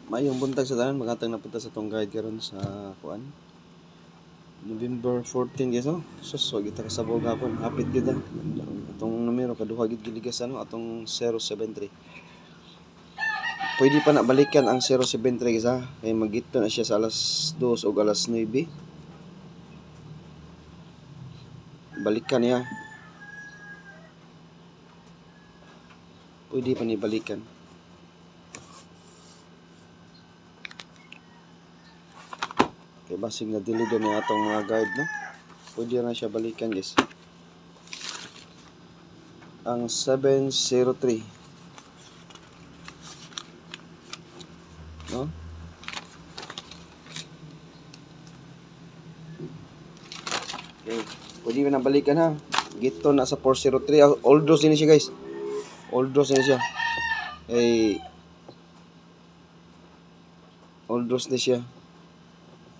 Mayong buntag sa tanan, magatang napunta sa tong guide karon sa kuan. November 14 guys, oh. Sus, wag kita kasabog hapon. Hapit kita. Atong numero kaduha gid giligas ano, atong 073. Pwede pa na balikan ang 073 guys ha. Kay magito na siya sa alas 2 o alas 9. Balikan niya. Pwede pa ni balikan. Kay basig na delete na atong mga guide no. Pwede na siya balikan guys. Ang 703 no. Okay. Pwede na balikan ha. Gito na sa 403. Old dos ini siya guys. Old dos ini siya. Old dos ni siya.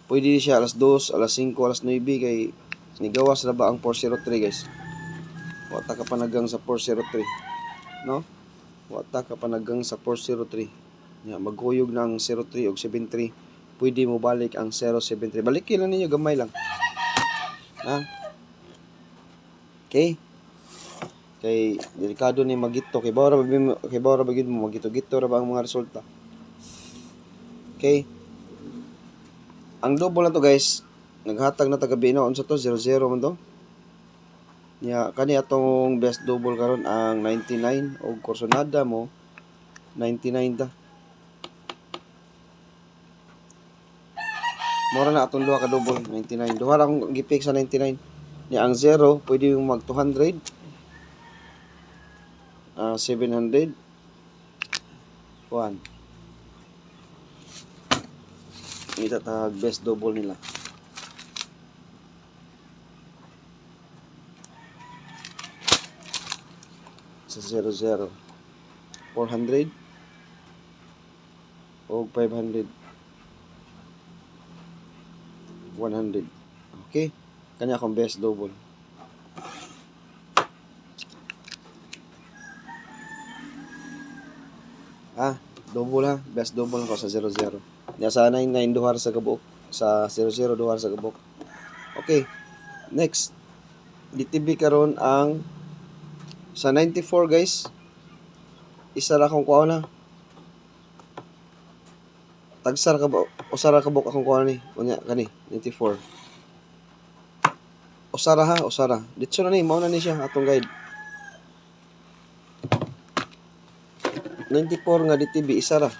Pwede siya alas 2, alas 5, alas 9 kay nigawas na ba ang 403 guys. Wata ka panagang sa 403. No? Wata ka panagang sa 403. Ya, maghuyog na ang 03 o 73. Pwede mo balik ang 073. Balikin lang ninyo, gamay lang. Ha? Okay? Kay delikado ni magito. Kay bawra bagid mo magito-gito ra ba ang mga resulta. Okay? Ang double na to guys, naghatag na tagabi na unsa to 00 man to. Ya kani atong best double karon ang 99 og kursonada mo 99 ta. Mura na atong duha ka double 99. Duha ra akong gipick sa 99. Ya ang 0 pwede mo mag 200, 700, 1. Itatag best double nila. Sa 00 400 o 500 100. Okay? Kanya akong best double. Double ha. Best double ko sa 00. Ya sa 99 duhar sa kabuk. Sa 00 duhar sa kabuk. Okay. Next. DTB karon ang sa 94 guys. Isa ra akong kuha na. Tagsar ka ba? Usara ka buk akong kuha ni. Unya kani 94. Usara ha, usara. Ditso na ni, mao na ni siya atong guide. 94 nga DTB isa ra.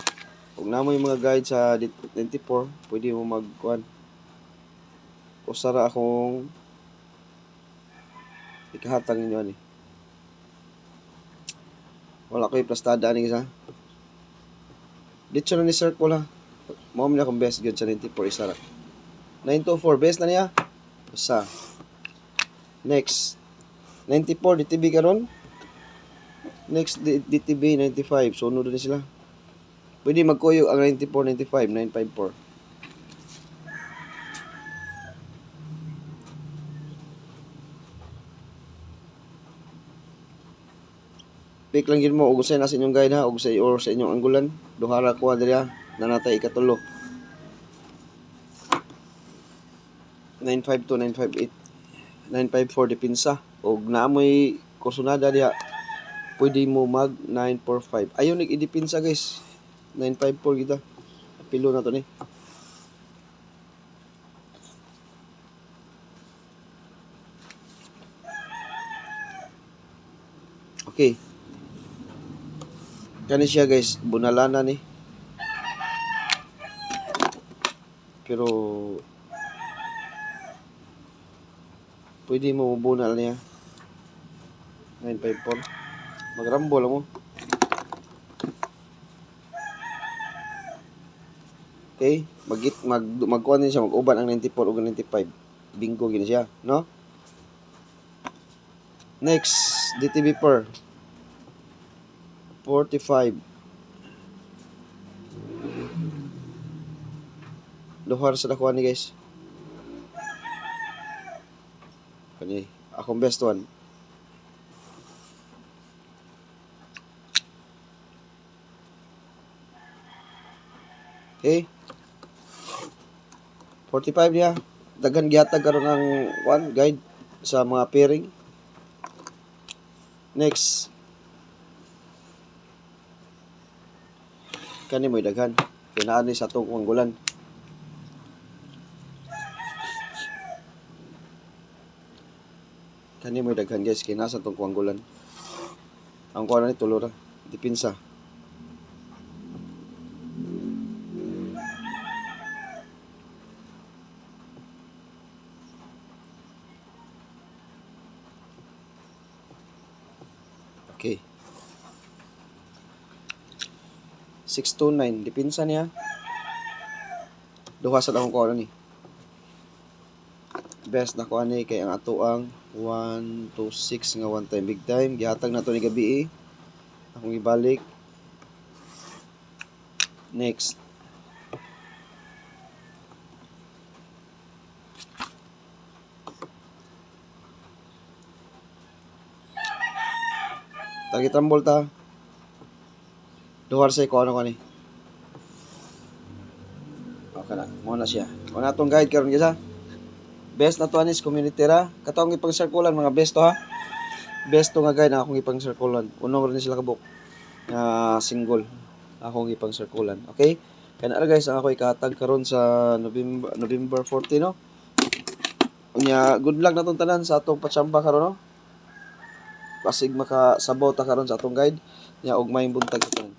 Kung namoy mga guide sa 94, pwede mo magkuan. Usara akong ikahatag ninyo ani. Wala ko'y plastada ani sa. Dito na ni circle ha. Mao man akong best gyud sa 94 isa ra. 924 best na niya. Usa. Next. 94 DTB karon. Next DTB 95. Sunod na sila. Pwede magkuyo ang 94, 95, 954. Pick lang yun mo, ug usay na sa inyong guide ha, ug sa inyong anggulan. Duhara ko diri ha, nanatay ikatulo. 952, 958, 954 dipinsa. Ug naamoy kursonada diha. Pwede mo mag 945. Ayaw nag-idipinsa guys. 954 kita. Pilo na to ni. Okay. Kani siya guys, bunalana ni. Pero pwede mo bunal niya. 954. Magrambol mo. Okay? Magkuhan din siya, mag-uban ang 94 ug 95. Bingo gina siya, no? Next, DTB per 45. Duhar sa nakuha ni guys. Kani, akong best one. Okay? 45 niya. Daghan gihatag karon ng one guide sa mga pairing. Next. Kani mo daghan. Kinaan ni sa atong kuanggulan. Kani mo daghan guys, kinasa atong kuanggulan. Ang kuha ni tulo ra. Dipinsa. Okay. 629 dipinsa niya. Duha sa akong kuha ni. Best na kuha ni kay ang ato ang 1 to 6 nga one time big time. Gihatag na to ni gabi. Akong ibalik. Next. Tagitambol ta. Duhar say ko ano ni. Okay na. Mo na siya. Wala atong guide karon gisa. Best na to anis community ra. Katong ipang circulan mga best to ha. Best to nga guide na akong ipang circulan. Unong rin sila kabuk. Single. Akong ipang circulan. Okay? Kaya na guys ang ako ikatag karon sa November 14 no. Unya good luck na tong tanan sa atong patsamba karon no. Pasig makasabaw ta karon sa atong guide. Nya og may buntag karon.